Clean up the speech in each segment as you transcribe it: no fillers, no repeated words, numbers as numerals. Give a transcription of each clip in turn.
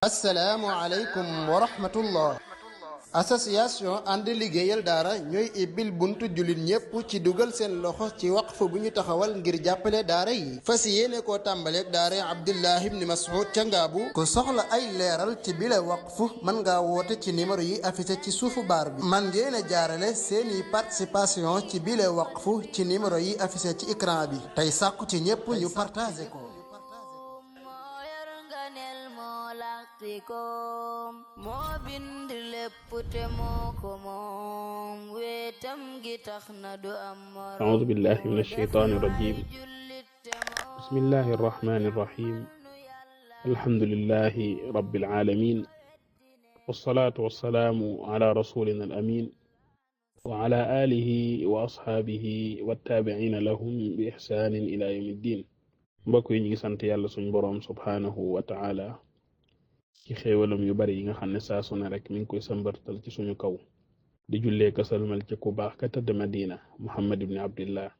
assalaamu aleykum wa rahmatullah. association ànd liggéeyal daara ñooy ibbil buntu jullit ñépp ci dugal seen loxo ci waqf bu ñu taxawal ngir jàppale daara yi fas yéene koo tàmbaleeg daara Abdullah ibn Mas'ud ca Ngaabu ku soxla ay leeral ci bile waqf mën ngaa woote ci numéro yi affiché ci suufu baar bi man ngeen a jaarale seeni participation ci bile waqf ci numéro yi affiché ci écran bi tey sàkku ci ñépp ñu partagé ko. moo bind lépp te moo ko moom wetam gi tax na du am moroom. أعوذ بالله من الشيطان الرجيم. بسم الله الرحمن الرحيم. الحمد لله رب العالمين، والصلاة والسلام على رسولنا الأمين وعلى آله وأصحابه والتابعين لهم بإحسان إلى يوم الدين. mbokk yi ñu ngi sant yàlla suñu boroom subhaanahu wa ta'ala ci xéewalam yu bari yi nga xam ne saa su ne rek mi ngi koy sambartal ci suñu kaw di jullee ka salmal ci ku baax ka tëdd Madina Muhammad ibn Abdillah.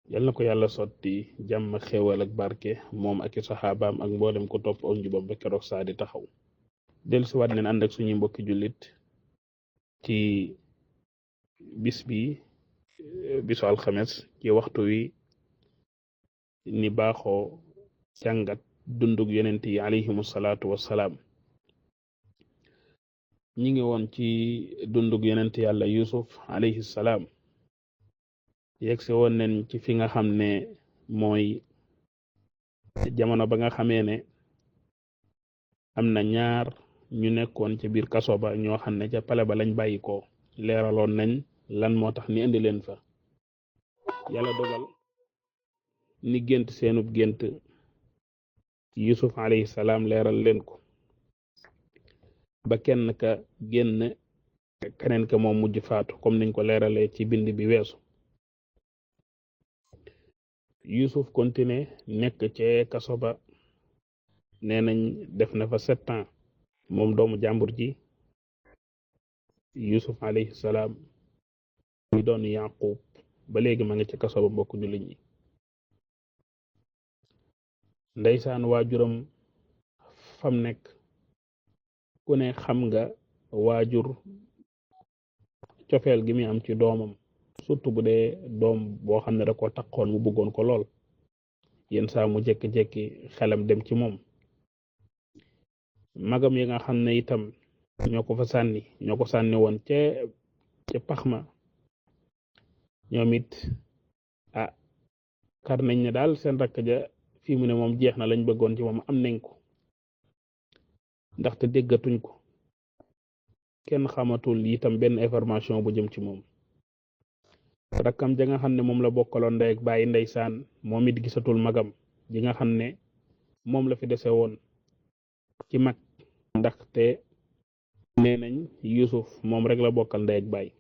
yal na ko yàlla sotti jàmm xéewal ak barke moom ak i saxaabaam ak mboolem ko topp ak njubam ba keroog saa di taxaw. dellusiwaat neen ànd ak suñuy mbokki jullit ci bisu alxames ci waxtu wi ni baaxoo jàngat dundug yonent yi alayhimu salaatu wassalaam. ñi ngi woon ci dundug yonent yàlla Yusuf alayhi salaam yegsi woon nañ ci fi nga xam ne mooy jamono ba nga xamee ne am na ñaar ñu nekkoon ca biir kaso ba ñoo xam ne ca pale ba lañ bàyyi ko leeraloon nañ lan moo tax ni indi leen fa. yàlla dogal ni gént seenub gént Yusuf alayhi salaam leeral leen ko ba kenn ka génn keneen ka moom mujj faatu comme niñ ko leeralee ci bind bi weesu. Yusuf continué nekk ca kaso ba nee nañ def na fa 7 ans moom doomu jàmbur ji Yusuf alayhi salaam mi doon Yaqub ba léegi ma nga ca kaso ba mbokk jullit ñi. ndeysaan waajuram fam nekk ku ne xam nga waajur cofeel gi muy am ci doomam surtout bu dee doom boo xam ne da ko takkoon mu bëggoon ko lool yenn saa mu jekki-jekki xelam dem ci moom. magam yi nga xam ne itam ñoo ko sànni woon ca pax ma ñoom it kar nañ ne daal seen rakk ja fii mu ne moom jeex na lañ bëggoon ci moom am nañ ko ndaxte déggatuñ ko kenn xamatul itam benn information bu jëm ci moom. rakkam ja nga xam ne moom la bokkaloon ndey ak bàyyi ndeysaan moom it gisatul magam ji nga xam ne moom la fi dese woon ci mag ndaxte nee nañ Yusuf moom rek la bokkal ndey ak bàyyi.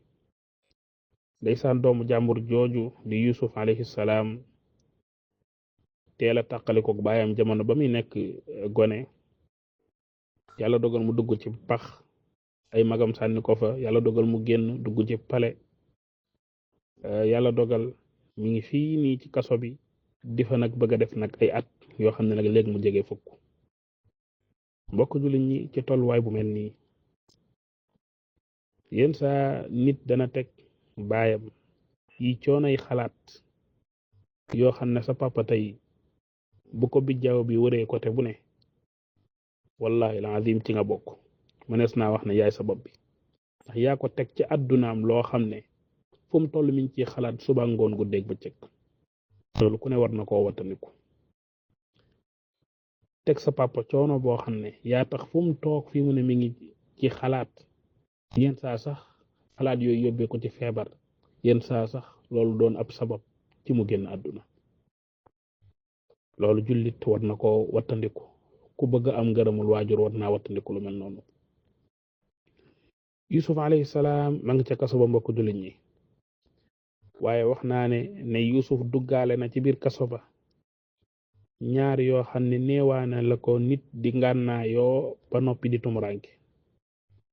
ndeysaan doomu jàmbur jooju di Yusuf alayhi salaam teel a tàqalikook baayam jamono ba muy nekk gone. yàlla dogal mu dugg ci pax ay magam sànni ko fa. yàlla dogal mu génn dugg ci pale. yàlla dogal mi ngi fii nii ci kaso bi di fa nag bëgg a def nag ay at yoo xam ne nag léegi mu jege fukk. mbokk jullit ñi ci tolluwaay bu mel nii yenn saa nit dana teg baayam yi coonay xalaat yoo xam ne sa papa tey bu ko bijjaaw bi wëree côté bu ne wallahi alazim ci nga bokk mënees naa wax ne yaay sabab bi ndax yaa ko teg ci addunaam loo xam ne fu mu toll mi ngi ci xalaat suba ngoon guddeeg bëccëg. loolu ku ne war na koo wattandiku. teg sa papa coono boo xam ne yaa tax fu mu toog fi mu ne mi ngi ci xalaat yenn saa sax xalaat yooyu yóbbee ko ci feebar yenn saa sax loolu doon ab sabab ci mu génn àdduna. loolu jullit war na ko wattandiku ku bëgg am ngërëmul waajur war naa wattandiku lu mel noonu. Yusuf alayhi salaam ma ngi ca kaso ba mbokk jullit ñi waaye wax naa ne Yusuf duggaale na ci biir kaso ba ñaar yoo xam ne neewaana la ko nit di ngànnaa yoo ba noppi di tumuranke.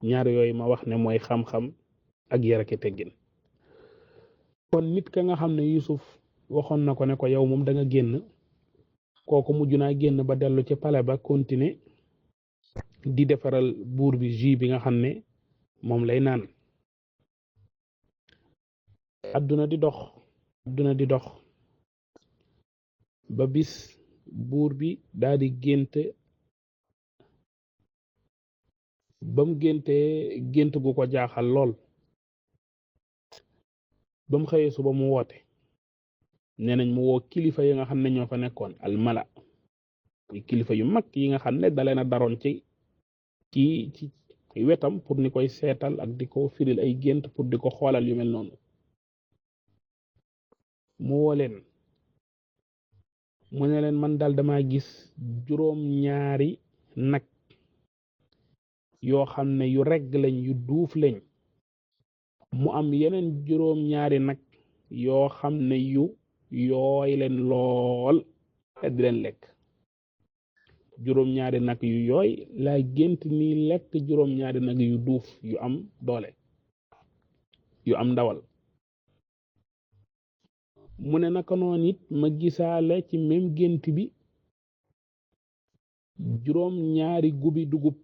ñaar yooyu ma wax ne mooy xam-xam ak yar ak teggin. kon nit ka nga xam ne Yusuf waxoon na ko ne ko yow moom da nga génn kooku mujj naa génn ba dellu ci pale ba continuer di defaral buur bi jus bi nga xam ne moom lay naan. adduna di dox ba bis buur bi daal di gént bam géntee gént gu ko jaaxal lool bam xëyee suba mu woote nee nañ mu woo kilifa yi nga xam ne ñoo fa nekkoon almala kilifa yu mag yi nga xam ne dalee na daroon ci wetam pour ni koy seetal ak di ko firil ay gént pour di ko xoolal yu mel noonu mu woo leen mu ne leen man daal dama gis juróom ñaari nag yoo xam ne yu regg lañ yu duuf lañ mu am yeneen juróom ñaari nag yoo xam ne yu yooy leen lool di leen lekk juróom ñaari nag yu yooy laa gént ni lekk juróom ñaari nag yu duuf yu am doole yu am ndawal mu ne naka noon it ma gisaale ci même gént bi juróom ñaari gubi dugub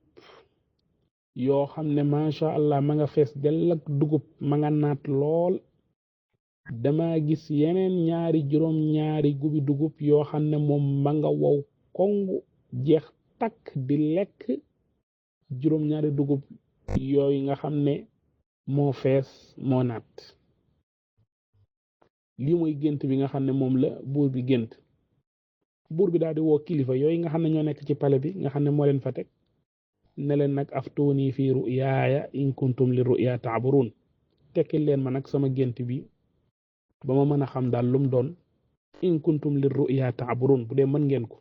yoo xam ne macha allah ma nga fees dell ak dugub ma nga naat lool dama gis yeneen ñaari juróom ñaari gubi dugub yoo xam ne moom ma nga wow kongu jeex takk di lekk juróom ñaari dugub yooyu nga xam ne moo fees moo naat lii mooy gént bi nga xam ne moom la buur bi gént buur bi daal di woo kilifa yooyu nga xam ne ñoo nekk ci pale bi nga xam ne moo leen fa teg ne leen nag aftuuni fi ru'yaaya in kuntum li ru'ya ta'burun tekkil leen ma nag sama gént bi ba ma mën a xam daal lum doon in kuntum li ru'ya ta'burun bu dee mën ngeen ko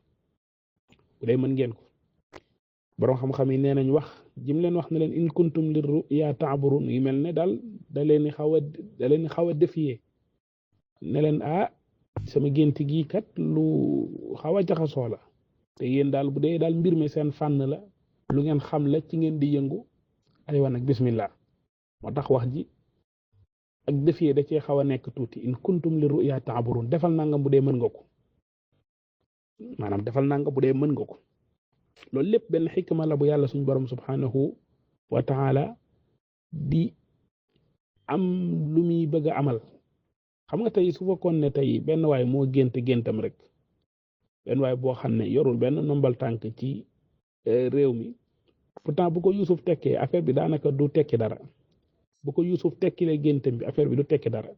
borom xam-xam yi nee nañ wax jim leen wax ne leen in kuntum li ru'ya ta'burun yi mel ne daal da leen xaw a défier ne leen sama gént gi kat lu xaw a jaxasoo la te yéen daal bu dee daal mbir mi seen fànn la lu ngeen xam la ci ngeen di yëngu aywa nag bismillah moo tax wax ji ak défier da cee xaw a nekk tuuti in kuntum li ru'ya ta'burun defal nangam bu dee mën nga ko maanaam defal nangam bu dee mën nga ko loolu lépp benn xikma la bu yàlla suñu borom subhanahu wa ta'ala di am lu muy bëgg a amal xam nga tey su fekkoon ne tey benn waay moo géntam rek benn waay boo xam ne yorul benn nombal tànk ci réew mi pourtant bu ko Yusuf tekkee affaire bi daanaka du tekki dara bu ko Yusuf tekkilee géntam bi affaire bi du tekki dara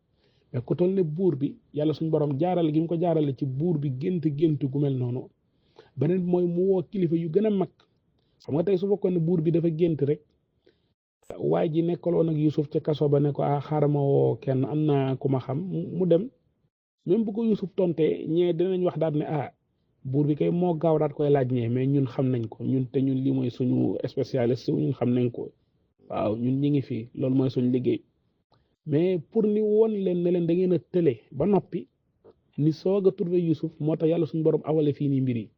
mais ku toll ne buur bi yàlla suñu borom jaarale gi mu ko jaarale ci buur bi gént gu mel noonu beneen mooy mu woo kilifa yu gën a mag xam nga tey su fekkoon ne buur bi dafa gént rek waay ji nekkaloon ak Yusuf ca kaso ba ne ko xaaral ma woo kenn am na ku ma xam mu dem même bu ko Yusuf tontee ñee dinañ wax daal ne buur bi kay moo gaaw daat koy laaj ñee mais ñun xam nañ ko ñun lii mooy suñu spécialiste ñun xam nañ ko waaw ñun ñi ngi fii loolu mooy suñu liggéey mais pour ni woon leen ne leen da ngeen a tële ba noppi ni soog a trouvé Yusuf moo tax yàlla suñu borom awale fii nii mbir yi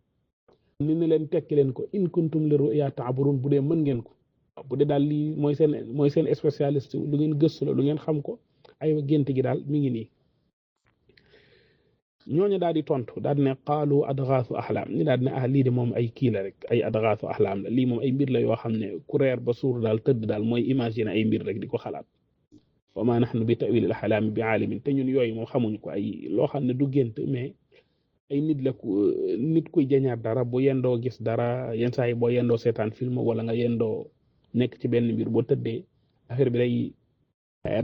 ni ne leen tekki leen ko in kuntum li ru'ya ta'burun bu dee mën ngeen ko bu dee daal lii mooy seen spécialiste lu ngeen gëstu la lu ngeen xam ko aywa gént gi daal mi ngi nii ñooñu daal di tontu daal ne qaalu adgaasu axlaam ni daal ne lii de moom ay kii la rek ay adgaasu axlaam la lii moom ay mbir la yoo xam ne ku reer ba suur daal tëdd daal mooy imaginer ay mbir rek di ko xalaat wa ma nahnu bi ta'wil al-axlaam bi aalimin te ñun yooyu moom xamuñu ko ay loo xam ne du gént mais ay nit kuy jañaar dara bu yendoo gis dara yenn saa yi boo yendoo seetaan film wala nga yendoo nekk ci benn mbir boo tëddee affaire bi day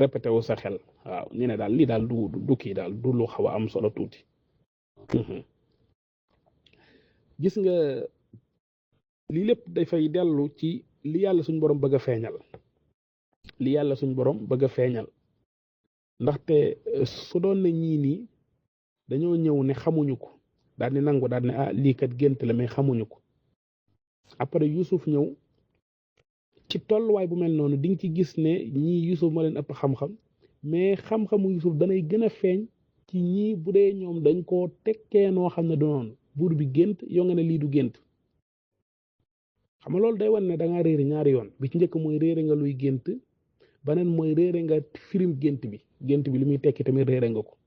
répété wu sa xel waaw ñu ne daal lii daal du kii daal du lu xaw a am solo tuuti gis nga lii lépp dafay dellu ci li yàlla suñ borom bëgg a feeñal ndaxte su doon ne ñii nii dañoo ñëw ne xamuñu ko daal di nangu daal ne lii kat gént la mais xamuñu ko après Yusuf ñëw ci tolluwaay bu mel noonu di nga ci gis ne ñii Yusuf ma leen ëpp xam-xam mais xam-xamu Yusuf danay gën a feeñ ci ñii bu dee ñoom dañ koo tekkee noo xam ne du noonu buur bi gént yoo nga ne lii du gént xam nga loolu day wan ne da ngaa réere ñaari yoon bi ci njëkk mooy réere nga luy gént beneen mooy réere nga firim gént bi li muy tekki tamit réere nga ko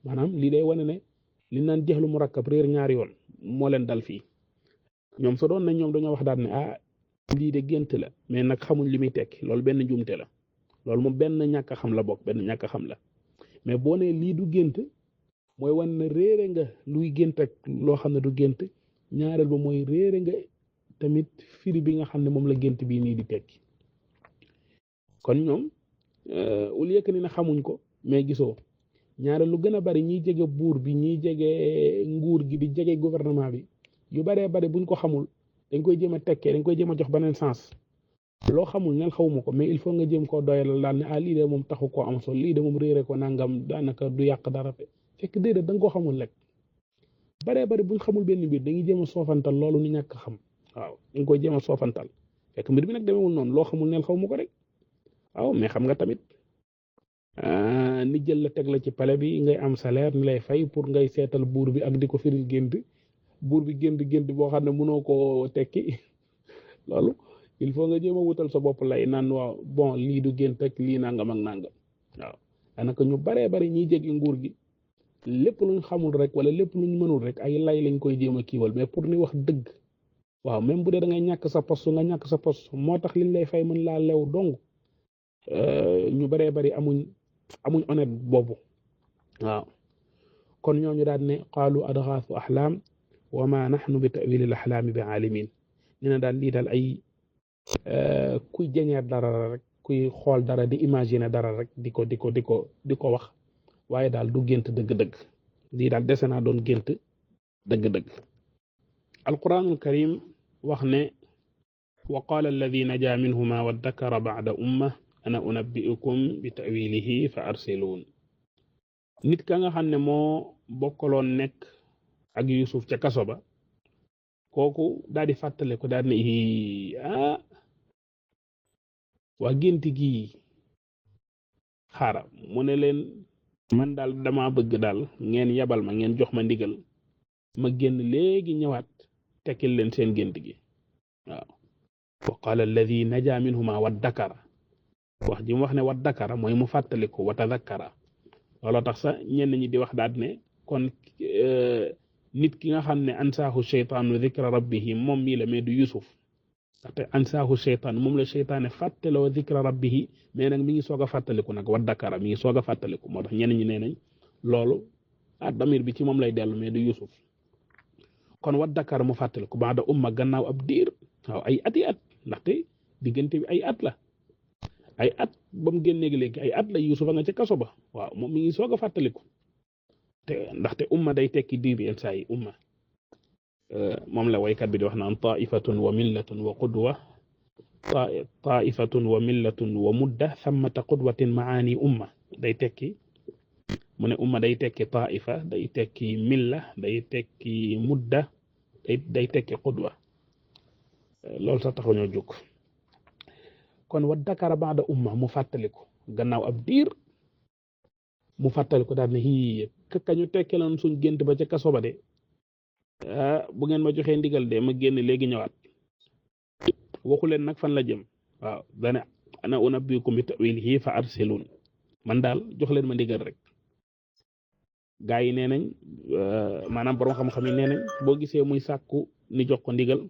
maanaam lii day wane ne li naan jeexlu mu rakkab réer ñaari yoon moo leen dal fii ñoom so doon nañ ñoom dañoo wax daal ne lii de gént la mais nag xamuñ li muy tekki loolu benn njuumte la loolu moom benn ñàkk a xam la bokk benn ñàkk a xam la mais boo nee lii du gént mooy wan na réere nga luy gént ak loo xam ne du gént ñaareel ba mooy réere nga tamit firi bi nga xam ne moom la gént bii nii di tekki kon ñoom au lieu que ni na xamuñ ko mais gisoo ñaareel lu gën a bari ñiy jege buur bi ñiy jege nguur gi di jege gouvernement bi yu baree bari buñ ko xamul dañ koy jéem a tekkee dañ koy jéem a jox beneen sens loo xamul neen xawuma ko mais il faut nga jéem koo doyalal daal ne ah lii de moom taxu koo am solo lii de moom réere ko nangam daanaka du yàq dara fekk déedéet da nga koo xamul rek baree bari buñ xamul benn mbir dañuy jéem a soofantal loolu ni ñàkk xam waaw dañ koy jéem a soofantal fekk mbir bi nag demeewul noonu loo xamul neel xawuma ko rek waaw mais xam nga tamit ni jël la teg la ci pale bi ngay am salaire ni lay fay pour ngay seetal buur bi ak di ko firil gént buur bi gént boo xam ne mënoo koo tekki loolu il faut nga jéem a wutal sa bopp lay naan waaw bon lii du gént ak lii nangam ak nangam waaw daanaka ñu baree bari ñiy jéggi nguur gi lépp luñ xamul rek wala lépp luñ mënul rek ay lay lañ koy jéem a kiiwal mais pour ni wax dëgg waaw même bu dee da ngay ñàkk sa poste nga ñàkk sa poste moo tax liñ lay fay mën laa lew dong ñu baree bari amuñ honnête boobu waaw kon ñooñu daal ne qaalu adghaasu ahlaam wa ma nahnu bi ta'wil al ahlaam bi aalimin nee na daal lii daal ay kuy jeñeer dara rek kuy xool dara di imaginer dara rek di ko wax waaye daal du gént dëgg-dëgg lii daal dese naa doon gént dëgg-dëgg alquranul karim wax ne wa qaala alladi najaa minhuma wa dakara ba'da umma ana unabbi'ukum bi ta'wilihi fa arsiluun nit ka nga xam ne moo bokkaloon nekk ak Yusuf ca kaso ba kooku daal di fàttale ko daal ne waa gént gi xaaral mu ne leen man daal dama bëgg daal ngeen yabal ma ngeen jox ma ndigal ma génn léegi ñëwaat tekkil leen seen gént gi waaw wa qaala alladi najaa minhuma wa dakara wax ji mu wax ne wa dakara mooy mu fàttaliku wa tadakkara looloo tax sax ñenn ñi di wax daal ne kon nit ki nga xam ne ansaahu sheytaanu dhikra rabbihi moom mii la mais du Yusuf ndaxte ansaahu sheytaan moom la sheytaane fàttaloo dhikra rabbihi mais nag mi ngi soog a fàttaliku nag wa dakara mi ngi soog a fàttaliku moo tax ñenn ñi nee nañ loolu damir bi ci moom lay dellu mais du Yusuf kon wa dakara mu fàttaliku baada umma gannaaw ab diir waaw ay ati at ndaxte diggante bi ay at la ay at ba mu génneegi léegi ay at la Yusuf a nga ca kaso ba waaw moom mi ngi soog a fàttaliku te ndaxte umma day tekki diir yenn saa yi umma moom la waykat bi di wax naan taifatun wa millatun wa qudwa taifatun wa millatun wa mudda thammata qudwatin maani umma day tekki mu ne umma day tekki taifa day tekki milla day tekki mudda day tekki qudwa loolu sax taxu ñoo jóg kon wa dakara baada umma mu fàttaliku gannaaw ab diir mu fàttaliku daal ne hii kañu tekkeloon suñ gént ba ca kaso ba de bu ngeen ma joxee ndigal de ma génn léegi ñëwaat waxu leen nag fan la jëm waaw dane ana unabbiukum bi ta'wilihi fa arsilun man daal jox leen ma ndigal rek gaa yi nee nañ maanaam borom xam-xam yi nee nañ boo gisee muy sàkku ni jox ko ndigal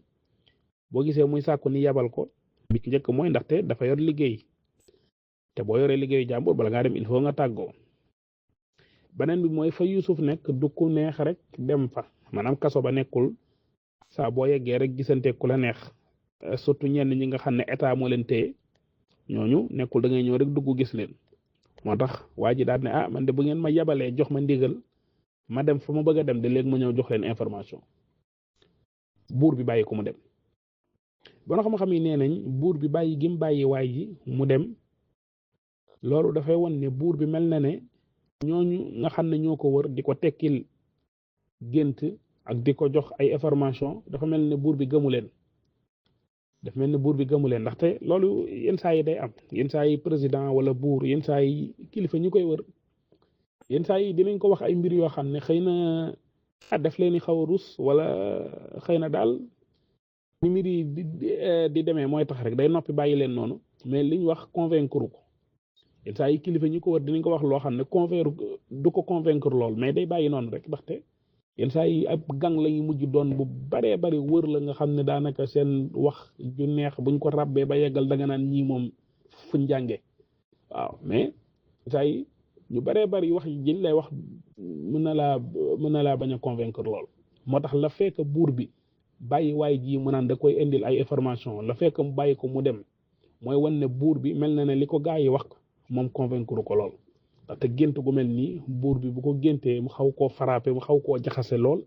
boo gisee muy sàkku ni yabal ko bi ci njëkk mooy ndaxte dafa yor liggéey te boo yoree liggéeyu jàmbur bala ngaa dem il faut nga tàggoo beneen bi mooy fa Yusuf nekk du ku neex rek dem fa maanaam kaso ba nekkul saa boo yeggee rek gisante ku la neex surtout ñenn ñi nga xam ne état moo leen téye ñooñu nekkul da ngay ñëw rek dugg gis leen moo tax waa ji daal ne man de bu ngeen ma yabalee jox ma ndigal ma dem fa ma bëgg a dem de léegi ma ñëw jox leen information buur bi bàyyi ko mu dem ba xam-xam yi nee nañ buur bi bàyyi gi mu bàyyi waay ji mu dem loolu dafay won ne buur bi mel na ne ñooñu nga xam ne ñoo ko wër di ko tekkil gént ak di ko jox ay information dafa mel ne buur bi gëmu leen ndaxte loolu yenn saa yi day am yenn saa yi président wala buur yenn saa yi kilifa ñu koy wër yenn saa yi dinañ ko wax ay mbir yoo xam ne xëy na def leen ni xaw a rus wala xëy na daal ni mbir yi di demee mooy tax rek day noppi bàyyi leen noonu mais liñ wax convaincre ko yenn saa yi kilifa ñu ko wër dinañ ko wax loo xam ne du ko convaincre lool mais day bàyyi noonu rek ndaxte yenn saa yi ab gang lañu mujj doon bu baree bari wër la nga xam ne daanaka seen wax ju neex buñ ko ràbbee ba yeggal da nga naan ñii moom fuñ jànge waaw mais saa yi ñu baree bari wax yi jël lay wax mën na laa bañ a convaincre lool moo tax la fekk buur bi bàyyi waay ji mu naan da koy indil ay information la fekk mu bàyyi ko mu dem mooy wan ne buur bi mel na ne li ko gaa yi wax moom convaincre ko lool te gént gu mel nii buur bi bu ko géntee mu xaw koo frappé mu xaw koo jaxase lool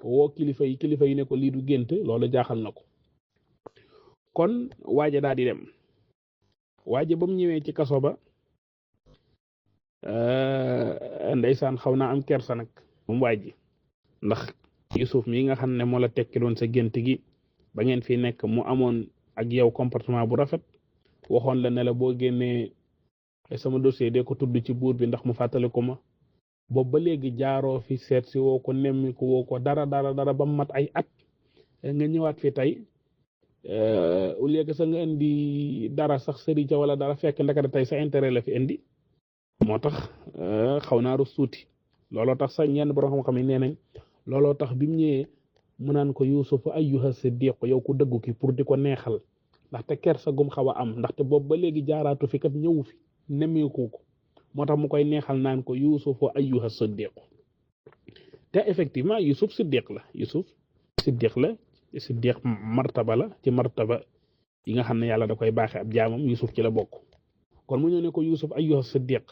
woo kilifa yi ne ko lii du gént loolu jaaxal na ko kon waaja daal di dem waaja ba mu ñëwee ci kaso ba ndeysaan xaw naa am kersa nag moom waaj ji ndax Yusuf mi nga xam ne moo la tekki doon sa gént gi ba ngeen fi nekk mu amoon ak yow comportement bu rafet waxoon la ne la boo génnee sama dossier de ko tudd ci buur bi ndax mu fàttali ko ma boobu ba léegi jaaroo fi seet si woo ko nemmi ko woo ko dara ba mat ay at nga ñëwaat fi tey au lieu que sa nga indi dara sax sëri ca wala dara fekk ndekete tey sa intérêt la fi indi moo tax xaw naa rus tuuti looloo tax sax ñenn borom xam-xam yi nee nañ looloo tax bi mu ñëwee mu naan ko Yuusuf ayyuha siddiq yow ku dëggu ki pour di ko neexal ndaxte kersa gum xaw a am ndaxte boobu ba léegi jaaraatu fi kat ñëwu fi nemmeeku ko moo tax mu koy neexal naan ko Yuusuf ayyuha siddiq te effectivement Yuusuf siddiq la siddiq martaba la ci martaba yi nga xam ne yàlla da koy baaxee ab jaamam Yuusuf ci la bokk kon mu ñëw ne ko Yuusuf ayyuha siddiq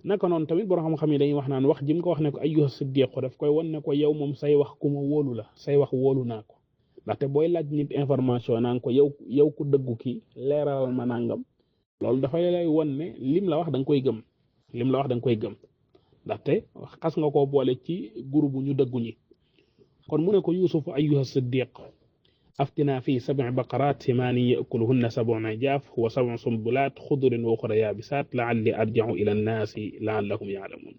naka noonu tamit borom xam-xam yi dañuy wax naan wax ji mu ko wax ne ko ayyuha siddiq daf koy wan ne ko yow moom say wax ku ma wóolu la say wax wóolu naa ko ndaxte booy laaj nit information naan ko yow ku dëggu ki leeralal ma nangam loolu dafay lay wan ne lim la wax da nga koy gëm ndaxte xas nga koo boole ci groupe ñu dëggu ñi kon mu ne ko Yuusuf ayyuha siddiq aftina fi 7 baqarat simanin yakuluhunna 7 ijaaf wa 7 sumbulat xudrin wa uxra yaabisaat la'alli arji'u ila nnaasi la'allahum ya'lamun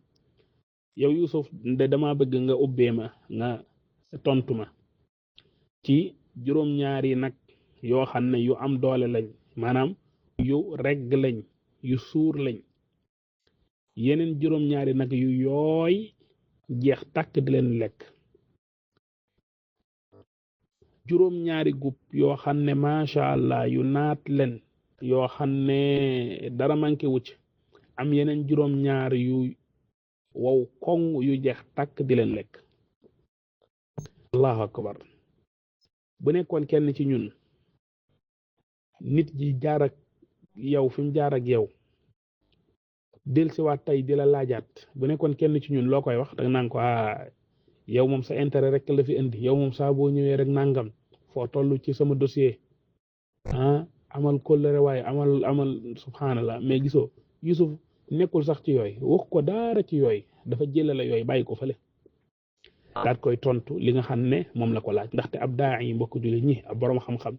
yow Yuusuf de dama bëgg nga ubbee ma nga tontu ma ci juróom-ñaari nag yoo xam ne yu am doole lañ maanaam yu regg lañ yu suur lañ yeneen juróom-ñaari nag yu yooy jeex tàkk di leen lekk juróom-ñaari gub yoo xam ne macha allah yu naat leen yoo xam ne dara manqué wu ci am yeneen juróom-ñaar yu wow koŋ yu jeex tàkk di leen lekk allahu akbar bu nekkoon kenn ci ñun nit ji jaar ak yow fi mu jaar ak yow del si waat tey di la laajaat bu nekkoon kenn ci ñun loo koy wax danga naan ko yow moom sa intérêt rek la fi indi yow moom saa boo ñëwee rek nangam foo toll ci sama dossier amal kóllëre waaye amal subhanallah mais gisoo Yusuf nekkul sax ci yooyu wax ko daara ci yooyu dafa jëlale yooyu bàyyi ko fële daat koy tontu li nga xam ne moom la ko laaj ndaxte ab daa yi mbokk jullit ñi ab borom xam-xam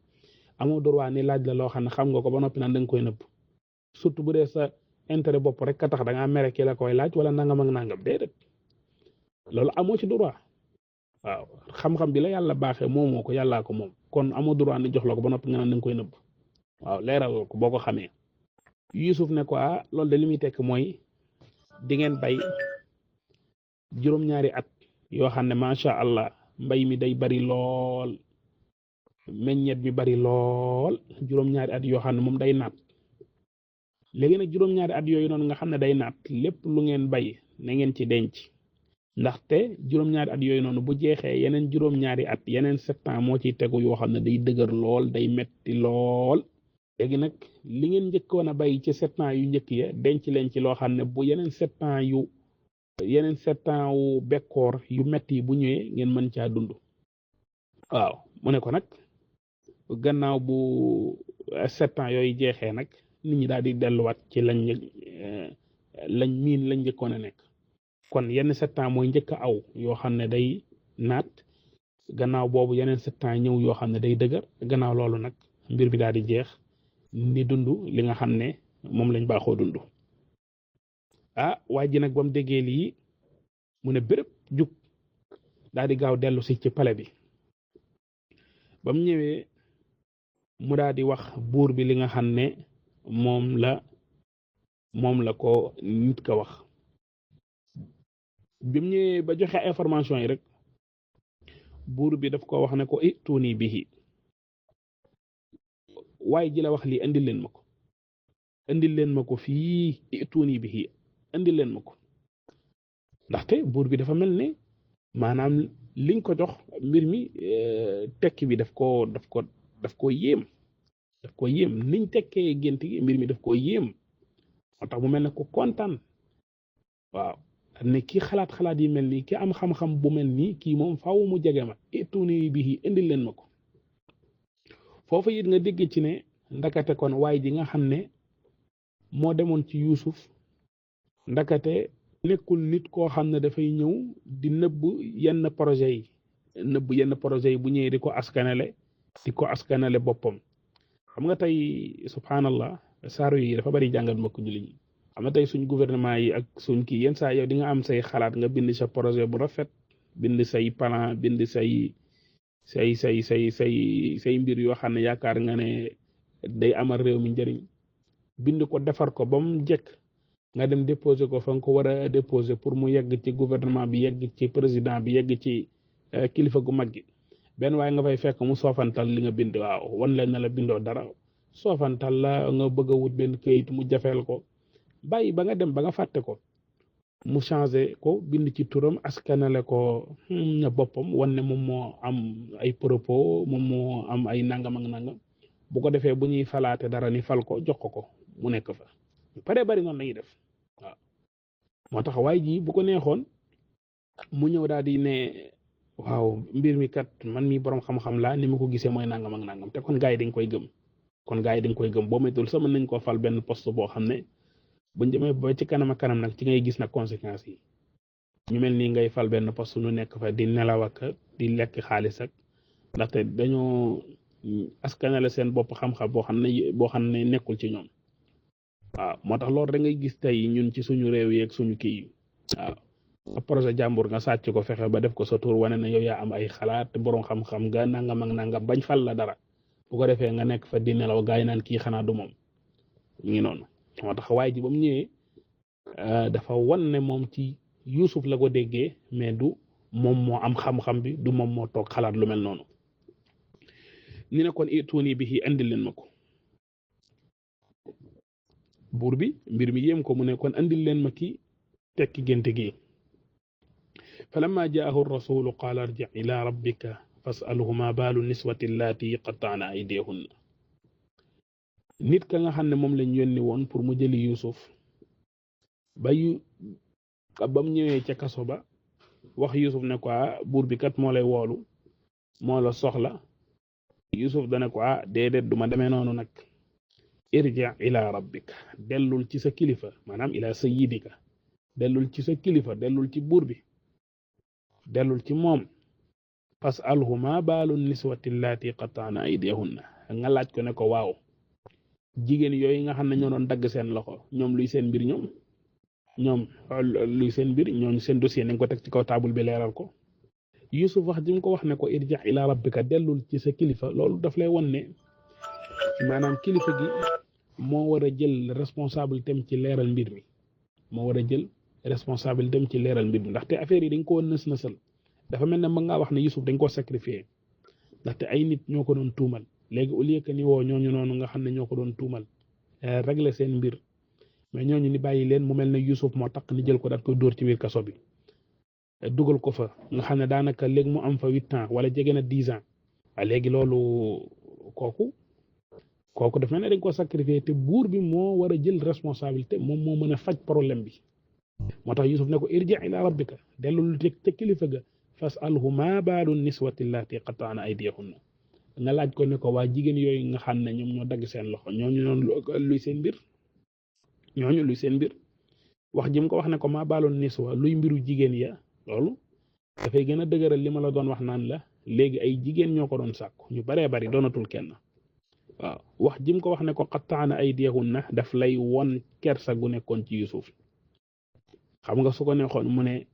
amoo droit ni laaj la loo xam ne xam nga ko ba noppi naan da nga koy nëbb surtout bu dee sa intérêt bopp rek ka tax da ngaa mere ki la koy laaj wala nangam ak nangam déedéet loolu amoo ci droit waaw xam-xam bi la yàlla baaxee moomoo ko yàllaa ko moom kon amoo droit ni jox la ko ba noppi nga naan da nga koy nëbb waaw leeral ko boo ko xamee Yusuf ne ko loolu de li muy tekk mooy di ngeen bay juróom-ñaari at yoo xam ne macha allah mbay mi day bari lool meññeet mi bari lool juróom-ñaari at yoo xam ne moom day naat léegi nag juróom-ñaari at yooyu noonu nga xam ne day naat lépp lu ngeen bay na ngeen ci denc ndaxte juróom-ñaari at yooyu noonu bu jeexee yeneen juróom-ñaari at yeneen 7 ans moo ciy tegu yoo xam ne day dëgër lool day metti lool léegi nag li ngeen njëkkoon a bay ci 7 ans yu njëkk ya denc leen ci loo xam ne bu yeneen 7 ans yu bekkoor yu metti bu ñëwee ngeen mën caa dund waaw mu ne ko nag gannaaw bu 7 ans yooyu jeexee nag nit ñi daal di delluwaat ci lañ njëkkoon a nekk kon yenn 7 ans mooy njëkk a aw yoo xam ne day naat gannaaw boobu yeneen 7 ans ñëw yoo xam ne day dëgër gannaaw loolu nag mbir bi daal di jeex ni dund li nga xam ne moom lañ baaxoo dund waa ji nag ba mu déggee lii mu ne béréb jug daal di gaaw dellu si ci pale bi ba mu ñëwee mu daal di wax buur bi li nga xam ne moom la ko nit ka wax bi mu ñëwee ba joxe information yi rek buur bi daf ko wax ne ko ituni bihi waaye ji la wax lii indil leen ma ko fii ituni bihi indil leen ma ko ndaxte buur bi dafa mel ne maanaam liñ ko jox mbir mi tekki bi daf ko yéem niñ tekkee gént gi mbir mi daf ko yéem moo tax mu mel ne ko kontaan waaw ne kii xalaat yi mel nii ki am xam-xam bu mel nii kii moom faaw mu jege ma ituni bihi indil leen ma ko foofu it nga dégg ci ne ndakate kon waay ji nga xam ne moo demoon ci Yuusuf ndakate nekkul nit koo xam ne dafay ñëw di nëbb yenn projet yi bu ñëwee di ko askanale boppam xam nga tey subhanallah saaru yi dafa bari jàngal mbokk jullit ñi xam nga tey suñ gouvernement yi ak suñ kii yenn saa yow di nga am say xalaat nga bind sa projet bu rafet bind say plan bind say mbir yoo xam ne yaakaar nga ne day amal réew mi njëriñ bind ko defar ko ba mu jekk nga dem déposer ko fa nga ko war a déposer pour mu yegg ci gouvernement bi yegg ci président bi yegg ci kilifa gu mag gi benn waaye nga fay fekk mu soofantal li nga bind waaw wan leen na la bindoo dara soofantal la nga bëgg a wut benn këyit mu jafeel ko bàyyi ba nga dem ba nga fàtte ko mu changé ko bind ci turam askanale ko na boppam wan ne moom moo am ay propos moom moo am ay nangam ak nangam bu ko defee bu ñuy falaate dara ni fal ko jox ko mu nekk fa pare bari noonu lañuy def waaw moo tax waay ji bu ko neexoon mu ñëw daal di ne waaw mbir mi kat man mi borom xam-xam laa ni ma ko gisee mooy nangam ak nangam te kon gars yi dañ koy gëm boo moytul sama nañ ko fal benn poste boo xam ne buñ demee ba ci kanam ak kanam nag ci ngay gis nag conséquences yi ñu mel nii ngay fal benn poste nu nekk fa di nelaw ak di lekk xaalis ak ndaxte dañoo askanale seen bopp xam-xam boo xam ne nekkul ci ñoom waaw moo tax loolu da ngay gis tey ñun ci suñu réew yi ak suñu kii yi waaw projet jàmbur nga sàcc ko fexe ba def ko sa tur wane na yow yaa am ay xalaat borom xam-xam nga nangam ak nangam bañ fal la dara bu ko defee nga nekk fa di nelaw gaay naan kii xanaa du moom ñu ngi noonu moo tax waay ji ba mu ñëwee dafa wan ne moom ci Yuusuf la ko déggee mais du moom moo am xam-xam bi du moom moo toog xalaat lu mel noonu ni ne kon ituuni bihi andil leen ma ko buur bi mbir mi yéem ko mu ne kon andil leen ma ki tekki gént gi falamma jaahu rasulu qaala arji ila rabbika fasaluhu ma baalu niswati allati qatta'na aydihunna nit ka nga xam ne moom lañ yónni woon pour mu jëli Yuusuf ba mu ñëwee ca kaso ba wax Yuusuf ne ko buur bi kat moo lay woolu moo la soxla Yuusuf dana ko déedéet duma demee noonu nag irji ila rabbika dellul ci sa kilifa maanaam ila sayyidika dellul ci sa kilifa dellul ci buur bi dellul ci moom fasalhu ma baalu niswati allati qatta'na aydihunna nga laaj ko ne ko waaw jigéen yooyu nga xam ne ñoo doon dagg seen loxo ñoom luy seen mbir ñoom luy seen mbir ñooñu seen dossier nañ ko teg ci kaw taabul bi leeral ko Yuusuf wax ji mu ko wax ne ko irji ila rabbika dellul ci sa kilifa loolu daf lay won ne maanaam kilifa gi moo war a jël responsabilité am ci leeral mbir mi ndaxte affaire yi dañ ko nës-nësal dafa mel ne mën ngaa wax ne Yuusuf dañ koo sacrifier ndaxte ay nit ñoo ko doon tuumal léegi au lieu que ni woo ñooñu noonu nga xam ne ñoo ko doon tuumal régler seen mbir mais ñooñu ni bàyyi leen mu mel ne Yuusuf moo tax ni jël ko daat koy dóor ci biir kaso bi dugal ko fa nga xam ne daanaka léegi mu am fa 8 ans wala jege na 10 ans léegi loolu kooku daf mel ne dañ ko sacrifier te buur bi moo war a jël responsabilité moom moo mën a faj problème bi moo tax Yuusuf ne ko irji ila rabbika dellul te kilifa ga fasalhu ma baalu niswati allati qatta'na aydiyahunna nga laaj ko ne ko waa jigéen yooyu nga xam ne ñoom ñoo dagg seen loxo ñooñu noonu luy seen mbir wax ji mu ko wax ne ko ma baalu niswa luy mbiru jigéen ya loolu dafay gën a dëgëral li ma la doon wax naan la léegi ay jigéen ñoo ko doon sàkku ñu baree bari doonatul kenn waaw wax ji mu ko wax ne ko qatta'na aydiyahunna daf lay won kersa gu nekkoon ci Yuusuf xam nga su ko neexoon mu ne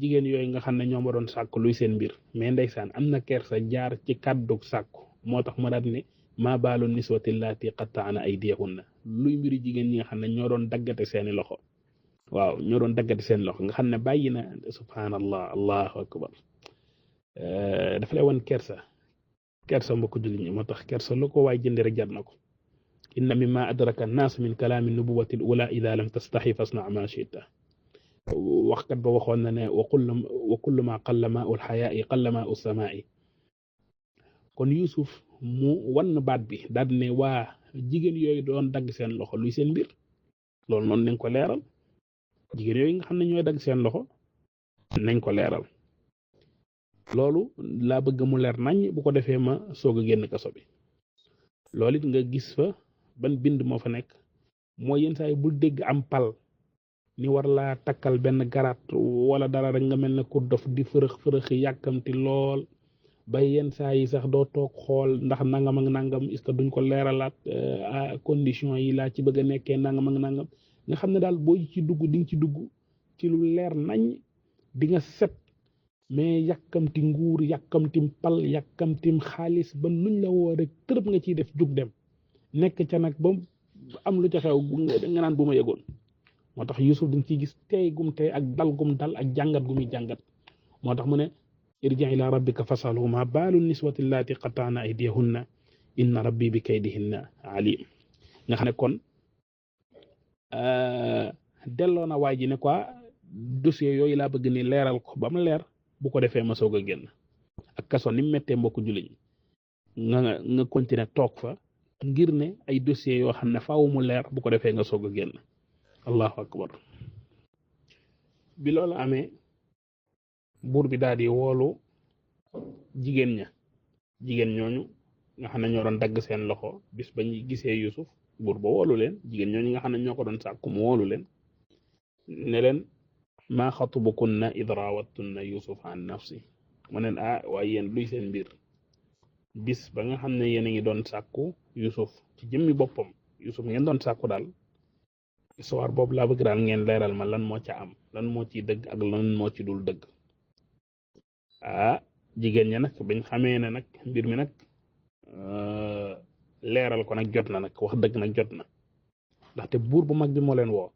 jigéen yooyu nga xam ne ñoo ma doon sàkku luy seen mbir mais ndeysaan am na kersa jaar ci kàddu sàkku moo tax ma daat ne ma baalu niswati allati qatta'na aydiyahunna luy mbiru jigéen ñi nga xam ne ñoo doon daggate seeni loxo waaw ñoo doon daggati seen loxo nga xam ne bàyyi na subhanallah allahu akbar dafa lay wan kersa mbokk jullit ñi moo tax kersa lu ko waay jëndi rek jar na ko inna mimma adraka an-nas min kalaami nubuwati al-ula ida lam tastaxi fasna ma chita waxkat ba waxoon na ne wa kullu ma qalla ma ul xayaai qalla ma ul samaai kon Yusuf mu wan baat bi daal ne waa jigéen yooyu doon dagg seen loxo luy seen mbir loolu noonu nañ ko leeral jigéen yooyu nga xam ne ñooy dagg seen loxo nañ ko leeral loolu laa bëgg mu leer nañ bu ko defee ma soog a génn kaso bi loolu it nga gis fa ban bind moo fa nekk mooy yenn saa yi bul dégg am pal ni war laa takkal benn garaat wala dara rek nga mel ne ku dof di fërëx yàkkamti lool ba yenn saa yi sax doo toog xool ndax nangam ak nangam est-ce que duñ ko leeralaat condition yi laa ci bëgg a nekkee nangam ak nangam nga xam ne daal boo ci dugg di nga ci dugg ci lu leer nañ di nga set mais yàkkamti nguur yàkkamtim pal yàkkamtim xaalis ba nuñ la woo rek tërëb nga ciy def jug dem nekk ca nag ba am lu ca xew nga naan bu ma yëgoon moo tax Yusuf dañ ciy gis tey gum tey ak dal gum dal ak jàngat gu muy jàngat moo tax mu ne irji' ila rabbika fasalhu ma baalu niswati allati qata'na aydiyahunna inna rabbi bi kaydihinna alim nga xam ne kon delloo na waay ji ne quoi dossier yooyu laa bëgg ni leeral ko ba mu leer bu ko defee ma soog a génn ak kaso ni mu méttee mbokku jullit nga continuer toog fa ngir ne ay dossiers yoo xam ne faaw mu leer bu ko defee nga soog a génn allahu akbar bi loolu amee buur bi daal di woolu jigéen ñooñu nga xam ne ñoo doon dagg seen loxo bis ba ñu gisee Yusuf buur ba woolu leen jigéen ñooñu nga xam ne ñoo ko doon sàkku mu woolu leen ne leen maa xatubukunna id raawattunna Yusuf an nafsi mu neen waaye yéen luy seen mbir bis ba nga xam ne yéen a ngi doon sàkku Yusuf ci jëmmi boppam Yusuf ngeen doon sàkku daal histoire boobu laa bëgg daal ngeen leeral ma lan moo ca am lan moo ci dëgg ak lan moo ci dul dëgg jigéen ña nag bañ xamee ne nag mbir mi nag leeral ko nag jot na nag wax dëgg nag jot na ndaxte buur bu mag bi moo leen woo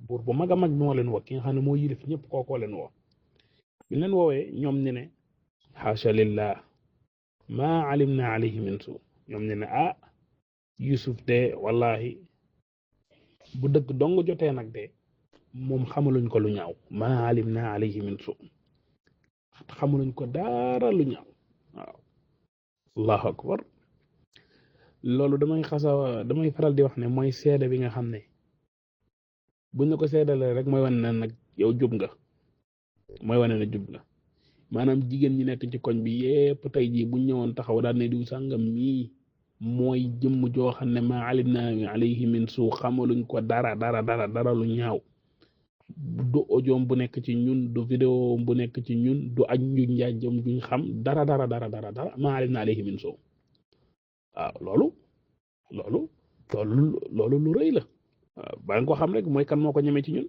buur bu mag a mag bi moo leen woo ki nga xam ne moo yilif ñëpp kookoo leen woo bi leen woowee ñoom ñu ne xaasha lillah maa alimna alayhi min suu ñoom ñu ne Yusuf de wallahi bu dëgg dong jotee nag de moom xamaluñ ko lu ñaaw maa alimna alayhi min suu xamaluñ ko dara lu ñaaw waaw allahu akbar loolu damay faral di wax ne mooy seede bi nga xam ne buñ la ko seedalee rek mooy wane ne nag yow jub nga mooy wane ne jub nga maanaam jigéen ñi nekk ci koñ bi yépp tey jii buñ ñëwoon taxaw daal ne diw sàngam mii mooy jëmm joo xam ne maa alimna alayhi min suu xamaluñ ko dara lu ñaaw du audio bu nekk ci ñun du vidéo bu nekk ci ñun du aj njuñ njaajam duñ xam dara maa alimna alayhi min suu waaw loolu lu rëy la waaw ba nga ko xam rek mooy kan moo ko ñeme ci ñun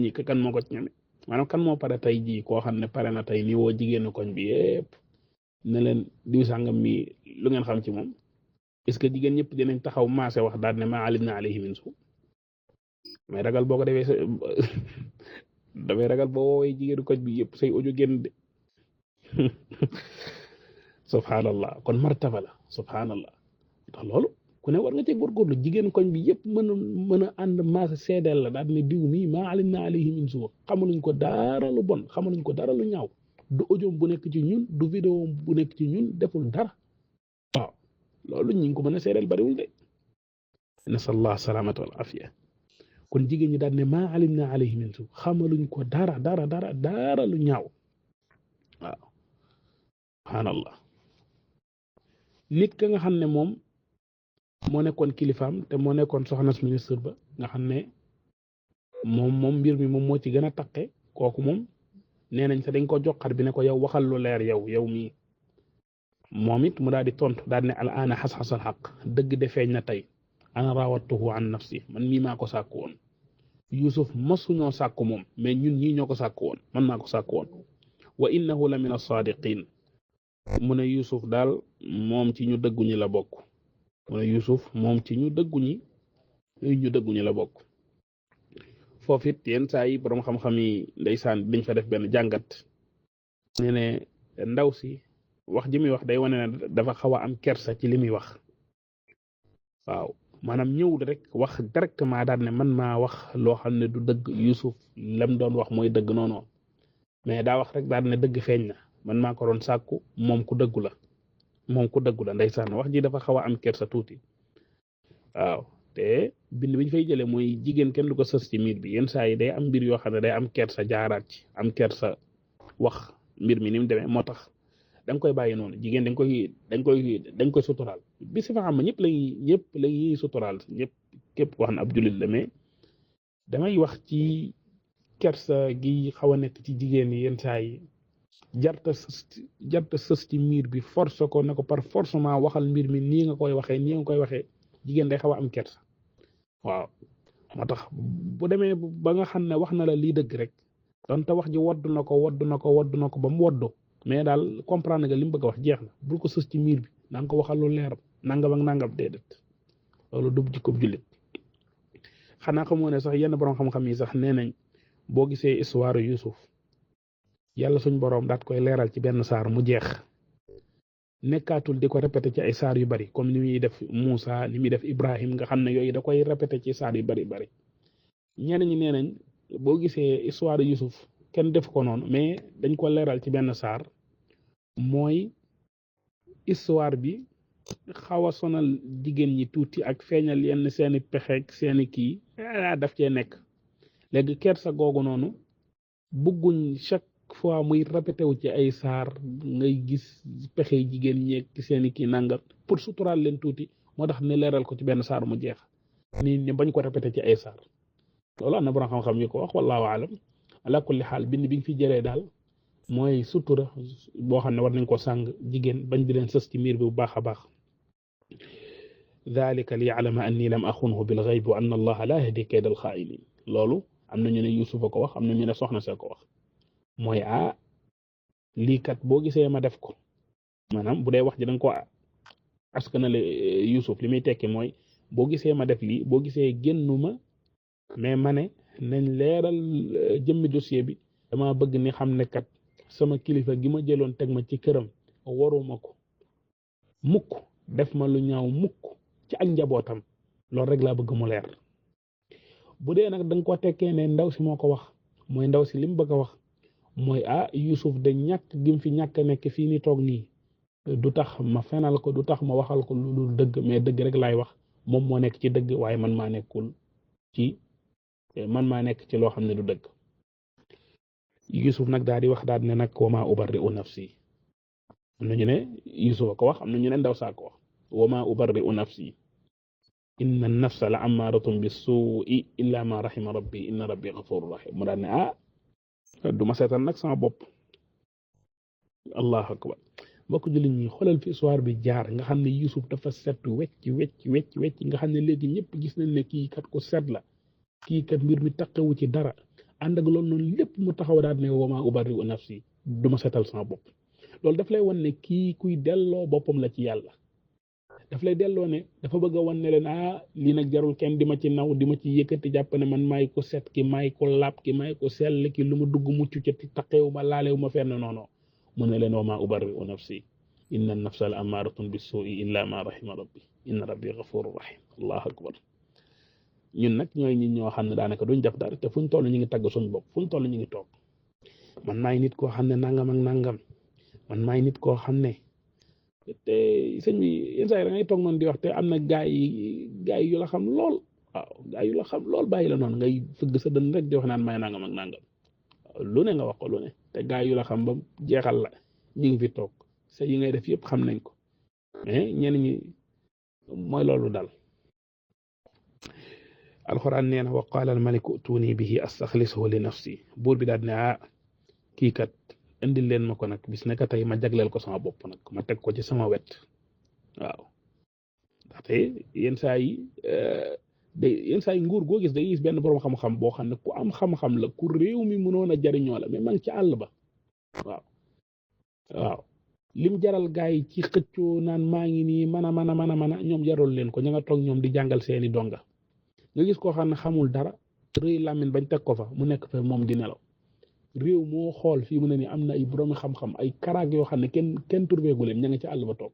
ñi kan moo ko ci ñeme maanaam kan moo pare tey jii koo xam ne pare na tey ni woo jigéenu koñ bi yépp ne leen diw sàngam mi lu ngeen xam ci moom est-ce que jigéen ñëpp dinañ taxaw maase wax daal ne maa alimna alayhi min suu mais ragal boo ko defee damay ragal boo woowee jigéenu koñ bi yëpp say audio génn de subhanallah kon martaba la subhanallah ndax loolu ku ne war nga ci góorgóorlu jigéenu koñ bi yëpp mën a ànd maase seedeel la daal ne diw mii maa alimna alayhi min suu xamaluñ ko dara lu bon xamaluñ ko dara lu ñaaw du audio bu nekk ci ñun du vidéo bu nekk ci ñun deful dara waaw loolu ñi ngi ko mën a seedeel bariwul de nasallah salaamata wal afiya kon jigéen ñi daal ne maa alimna alayhi min suu xamaluñ ko dara lu ñaaw waaw subhanallah nit ka nga xam ne moom moo nekkoon kilifaam te moo nekkoon soxna ministre ba nga xam ne moom mbir mi moom moo ci gën a taqe kooku moom nee nañ sa dañ ko joxar bi ne ko yow waxal lu leer yow mii moom it mu daal di tontu daal ne al aana xas-xasal xaq dëgg de feeñ na tey ana raawatuhu an nafsi man mii maa ko sàkku woon Yusuf masuñoo sàkku moom mais ñun ñii ñoo ko sàkku woon man maa ko sàkku woon wa innahu la min as-saadiqin mu ne Yusuf daal moom ci ñu dëggu ñi la bokk mu ne Yusuf moom ci ñu dëggu ñi la bokk foofu it yenn saa yi borom xam-xam yi ndeysaan dañ fa def benn jàngat ne ndaw si wax ji muy wax day wane ne dafa xaw a am kersa ci li muy wax waaw maanaam ñëw rek wax directement daal ne man maa wax loo xam ne du dëgg Yusuf lam doon wax mooy dëgg noonu mais daa wax rek daal ne dëgg feeñ na man maa ko doon sàkku moom ku dëggu la ndeysaan wax ji dafa xaw a am kersa tuuti waaw te bind bi ñu fay jëlee mooy jigéen kenn du ko sës ci miir bi yenn saa yi day am mbir yoo xam ne day am kersa jaaraat ci am kersa wax mbir mi ni mu demee moo tax da nga koy bàyyi noonu jigéen dañ koy suturaal bi si fa xam ñëpp lañuy suturaal ñëpp képp wax na ab jullit la mais damay wax ci kersa gi xaw a nekk ci jigéen yi yenn saa yi jarta sës ci miir bi force ko ne ko par forcément waxal mbir mi nii nga koy waxee jigéen day xaw a am kersa waaw moo tax bu demee ba nga xam ne wax na la lii dëgg rek donte wax ji wodd na ko ba mu woddu mais daal comprendre nga li mu bëgg a wax jeex na bul ko sës ci miir bi nanga ko waxal lu leer nangam ak nangam déedéet loolu du jikko jullit xanaa xamoo ne sax yenn borom xam-xam yi sax nee nañ boo gisee histoire Yusuf yàlla suñ borom daat koy leeral ci benn saar mu jeex nekkaatul di ko répété ci ay saar yu bari comme ni muy def Moussa ni muy def Ibrahim nga xam ne yooyu da koy répété ci saar yu bari ñenn ñi nee nañ boo gisee histoire Yusuf kenn def ko noonu mais dañ ko leeral ci benn saar mooy histoire bi xaw a sonal jigéen ñi tuuti ak feeñal yenn seeni pexeek seeni kii daf cee nekk léegi kersa googu noonu bëgguñ chaque fois muy répété wu ci ay saar ngay gis pexe jigéen ñeeg ci seeni kii nangam pour suturaal leen tuuti moo tax ne leeral ko ci benn saar mu jeex ni bañ ko répété ci ay saar loolu am na borom xam-xam yu ko wax wallaahu alam ala kulli xaal bind bi nga fi jëlee daal mooy sutura boo xam ne war nañ ko sàng jigéen bañ di leen sës ci miir bi bu baax a baax dalika li ya'lama anni lam axunhu bil ghayb wa anna allaha la yahdi kayda al xaa'inin loolu am na ñu ne Yuusufa ko wax am na ñu ne soxna see ko wax mooy lii kat boo gisee ma def ko maanaam bu dee wax ji da nga ko askanale Yuusuf li muy tekki mooy boo gisee ma def lii boo gisee génnuma mais ma ne nañ leeral jëmmi dossier bi dama bëgg ni xam ne kat sama kilifa gi ma jëloon teg ma ci këram waruma ko mukk def ma lu ñaaw mukk ci ak njabootam loolu rek laa bëgg mu leer bu dee nag da nga ko tekkee ne ndaw si moo ko wax mooy ndaw si li mu bëgg a wax mooy Yusuf de ñàkk gim fi ñàkk nekk fii ni toog nii du tax ma fenal ko du tax ma waxal ko lu dëgg mais dëgg rek laay wax moom moo nekk ci dëgg waaye man maa nekk ci loo xam ne du dëgg Yusuf nag daal di wax daal ne nag wa maa ubarri'u nafsi am na ñu ne Yusuf a ko wax am na ñu ne ndaw saa ko wax wa maa ubarri'u nafsi inna nafsa la ammaratun bis-suu'i illa ma rahima rabbi inna rabbi ghafurur rahim mu daal ne du ma seetal nag sama bopp allahu akbar mbokk jullit ñi xoolal fi histoire bi jaar nga xam ne Yusuf dafa set wecc nga xam ne léegi ñëpp gis nañ ne kii kat ko set la kii kat mbir mi taqewu ci dara ànd ak loolu noonu lépp mu taxaw daal ne wa maa ubarri'u nafsi du ma seetal sama bopp loolu daf lay wan ne kii kuy delloo boppam la ci yàlla daf lay delloo ne dafa bëgg a wan ne leen lii nag jarul kenn di ma ci naw di ma ci yëkkati jàpp ne man maay ko set ki maay ko laab ki maay ko sell ki lu ma dugg mucc ca taqeewu ma laalewu ma fenn noonu mu ne leen wa maa ubarri'u nafsi inna nafsa la amaaratun bis-suu'i illa ma rahima rabbi inna rabbi ghafurur rahim allahu akbar ñun nag ñooy ñi ñoo xam ne daanaka duñ def dara te fuñ toll ñu ngi tagg suñ bopp fuñ toll ñu ngi toog man maay nit koo xam ne nangam ak nangam man maay nit koo xam ne te sëñ bi yenn saa yi da ngay toog noonu di wax te am na gaay yi yu la xam lool waaw gaay yu la xam lool bàyyi la noonu ngay fëgg sa dënn rek di wax naan may nangam ak nangam lu ne nga wax ko lu ne te gaay yu la xam ba jeexal la ñu ngi fi toog sa yi ngay def yëpp xam nañ ko mais ñenn ñi mooy loolu dal alxuraan nee na wa qaala al maliku tuuni bihi astaxlisuhu li nafsi buur bi daal ne kii kat indil leen ma ko nag bis ne ka tey ma jagleel ko sama bopp nag ma teg ko ci sama wet waaw ndaxte yenn saa yi nguur goo gis day gis benn borom xam-xam boo xam ne ku am xam-xam la ku réew mi mënoon a jariñoo la mais man ci àll ba waaw lim jaral gaa yi ci xëccoo naan maa ngi nii mën a ñoom jaral leen ko ña nga toog ñoom di jàngal seeni donga nga gis koo xam ne xamul dara rëy làmmiñ bañ teg ko fa mu nekk fa moom di nelaw réew moo xool fii mu ne nii am na ay boroomi xam-xam ay karaag yoo xam ne kenn turbeegu leen ña nga ci àll ba toog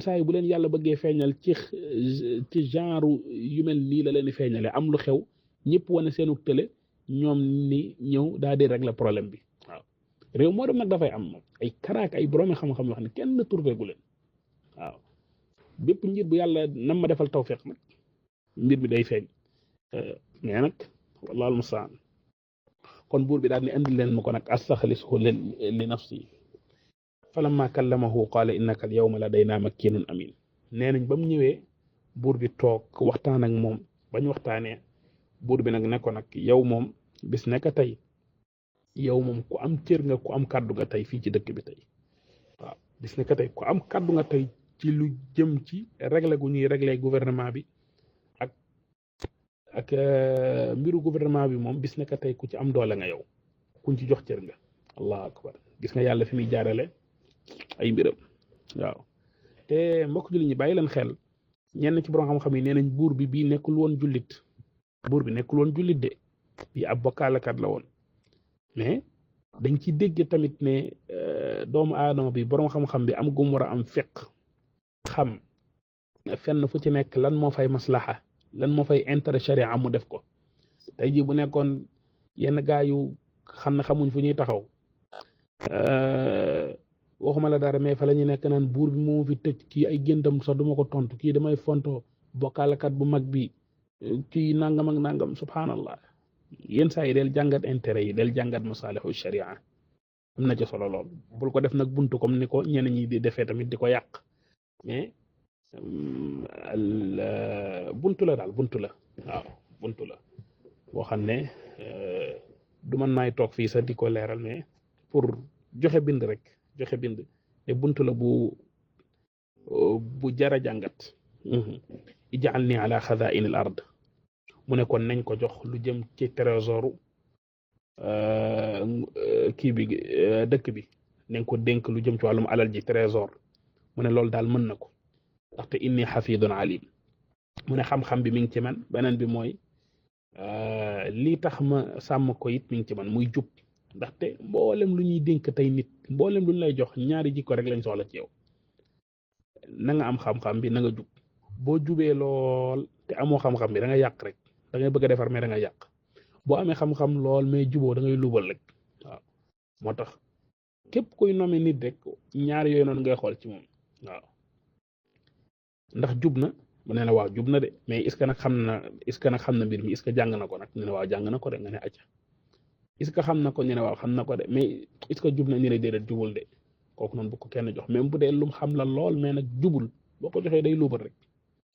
saa yi bu leen yàlla bëggee feeñal ci genre yu mel nii la leen di feeñale am lu xew ñëpp wane seenu tële ñoom ni ñëw daal di régler problème bi waaw réew moo dem nag dafay am ay karaag ay boroomi xam-xam yoo xam ne kenn turbeegu leen waaw bépp njiit bu yàlla nam ma defal tawfiq nag mbir mi day feeñ mais nag wallaahu mustaan kon buur bi daal ni andi leen ma ko nag astaxlisu li nafsi falamma kallamahu qaala innaka al yawma ladaynaa makkinun amin nee nañ ba mu ñëwee buur bi toog waxtaan ak moom bañ waxtaanee buur bi nag ne ko nag yow moom bis nekk tey yow moom ku am cër nga ku am kàddu nga tey fii ci dëkk bi tey waaw bis nekk tey ku am kàddu nga tey ci lu jëm ci régler gu ñuy régler gouvernement bi ak mbiru gouvernement bi moom bis nekk tey ku ci am doole nga yow kuñ ci jox cër nga allahu akbar gis nga yàlla fi muy jaarale ay mbiram waaw te mbokk jullit ñi bàyyi leen xel ñenn ci borom xam-xam yi nee nañ buur bi bii nekkul woon jullit buur bi nekkul woon jullit de bii ab bokkaalekat la woon mais dañ ci dégg tamit ne doomu aadama bi borom xam-xam bi am gum war a am fiq xam fenn fu ci nekk lan moo fay maslaxa lan moo fay intérêt charia mu def ko tey jii bu nekkoon yenn gaa yu xam ne xamuñ fu ñuy taxaw waxuma la dara mais fa la ñu nekk naan buur bi moo fi tëj kii ay géndam sax duma ko tontu kii damay fonto bokkaalakat bu mag bi kii nangam ak nangam subhanallah yenn saa yi del jàngat intérêt yi del jàngat masaalixu sharia am na ci solo lool bul ko def nag buntu comme ni ko ñenn ñi di defee tamit di ko yàq mais buntu la daal buntu la waaw buntu la boo xam ne du man naay toog fii sax di ko leeral mais pour joxe bind rek joxe bind te buntu la bu jara jàngat ijaal ni ala xadaa'in al ard mu ne kon nañ ko jox lu jëm ci trésoru kii bi dëkk bi nañ ko dénk lu jëm ci wàllum alal ji trésor mu ne loolu daal mën na ko ndaxte inni xafidun alim mu ne xam-xam bi mi ngi ci man beneen bi mooy lii tax ma sàmm ko it mi ngi ci man muy jub ndaxte mboolem lu ñuy dénk tey nit mboolem lu ñu lay jox ñaari jikko rek lañ soxla ci yow na nga am xam-xam bi na nga jub boo jubee lool te amoo xam-xam bi da nga yàq rek da ngay bëgg a defar mais da nga yàq boo amee xam-xam lool mais juboo da ngay luubal rek waaw moo tax képp koy nommé nit rek ñaari yooyu noonu ngay xool ci moom waaw ndax jub na mu ne la waaw jub na de mais est-ce que nag xam na mbir mi est-ce que jàng na ko nag ñu ne waaw jàng na ko de nga ne acca est-ce que xam na ko ñu ne waaw xam na ko de mais est-ce que jub na ñu ne déedéet jubul de kooku noonu bu ko kenn jox même bu dee lum xam la lool mais nag jubul boo ko joxee day luubal rek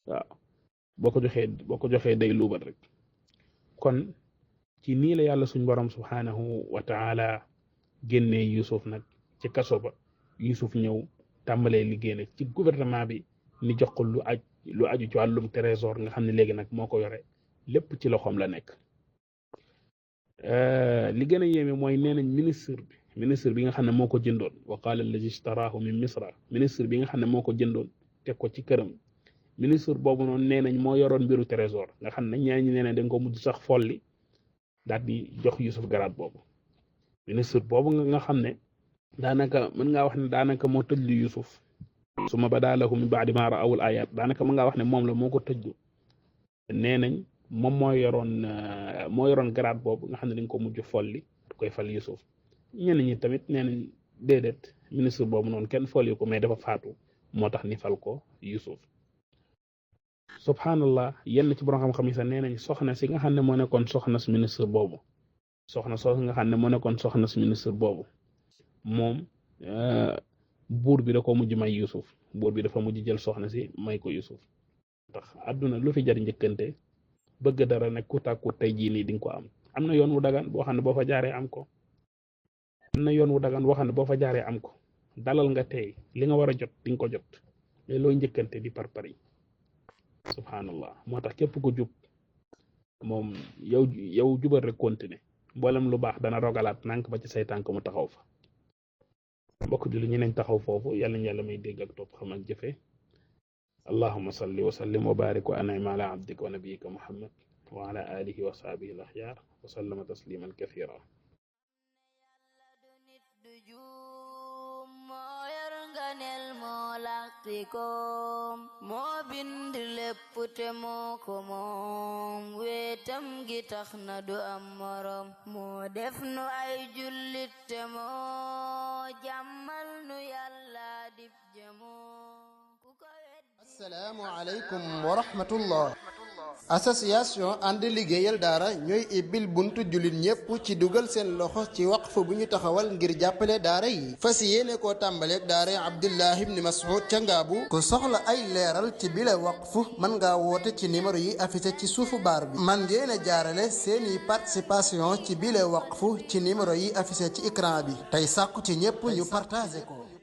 waaw boo ko joxee day luubal rek kon ci nii la yàlla suñ borom subhanahu wa taala génnee Yusuf nag ci kaso ba Yusuf ñëw tàmbalee liggéey nag ci gouvernement bi ni jox ko lu aju ci wàllum trésor nga xam ne léegi nag moo ko yore lépp ci loxoom la nekk li gën a yéeme mooy nee nañ ministre bi nga xam ne moo ko jëndoon wa qaala allazi ishtaraahu min misra ministre bi nga xam ne moo ko jëndoon teg ko ci këram ministre boobu noonu nee nañ moo yoroon mbiru trésor nga xam ne ñeneen ñi nee nañ dañ ko mujj sax folli daal di jox Yusuf garaat boobu ministre boobu nga xam ne daanaka mën ngaa wax ne daanaka moo tëj lu Yusuf suma badaa lahum min ba'di maa ra'awul aayaat daanaka mën ngaa wax ne moom la moo ko tëjlu nee nañ moom moo yoroon garaat boobu nga xam ne dañ ko mujj folli koy fal Yusuf ñenn ñi tamit nee nañ déedéet ministre boobu noonu kenn folli ko mais dafa faatu moo tax ni fal ko Yusuf subhanallah yenn ci borom xam-xam yi sax nee nañ soxna si nga xam ne moo nekkoon soxna si ministre boobu moom buur bi da ko mujj may Yusuf buur bi dafa mujj jël soxna si may ko Yusuf tax àdduna lu fi jar njëkkante bëgg dara ne ku tàkku tey jii nii di nga ko am na yoon wu dagan boo xam ne boo fa jaaree am ko dalal nga tey li nga war a jot di nga ko jot mais looy njëkkante di par pari subhanallah moo tax képp ku jub moom yow jubal rek continuer mboolem lu baax dana rogalaat nànk ba ci say tànk mu taxaw fa mbokk julli ñu nañ taxaw foofu yàlla ñu yàlla may dégg ak topp xam ak jëfe allahumma salli wa sallim wa barik wa an'im ala abdika wa nabiyyika muhammad wa ala alihi wa sahbihi al axyaar wa sallama tasliman kathira. moo bind lépp te moo ko moom wetam gi tax na du am morom moo def nu ay jullit te moo jàmmal nu yàlla dib jëmoo ku ko weddi. assalaamu aleykum wa rahmatullah. association ànd liggéeyal daara ñooy ibbil buntu jullit ñépp ci dugal seen loxo ci waqf bu ñu taxawal ngir jàppale daara yi fas yéene koo tàmbaleeg daara Abdullah ibn Mas'ud ca Ngaabu ku soxla ay leeral ci bile waqf mën ngaa woote ci numéro yi affiché ci suufu baar bi man ngeen a jaarale seeni participation ci bile waqf ci numéro yi affiché ci écran bi tey sàkku ci ñépp ñu partagé ko.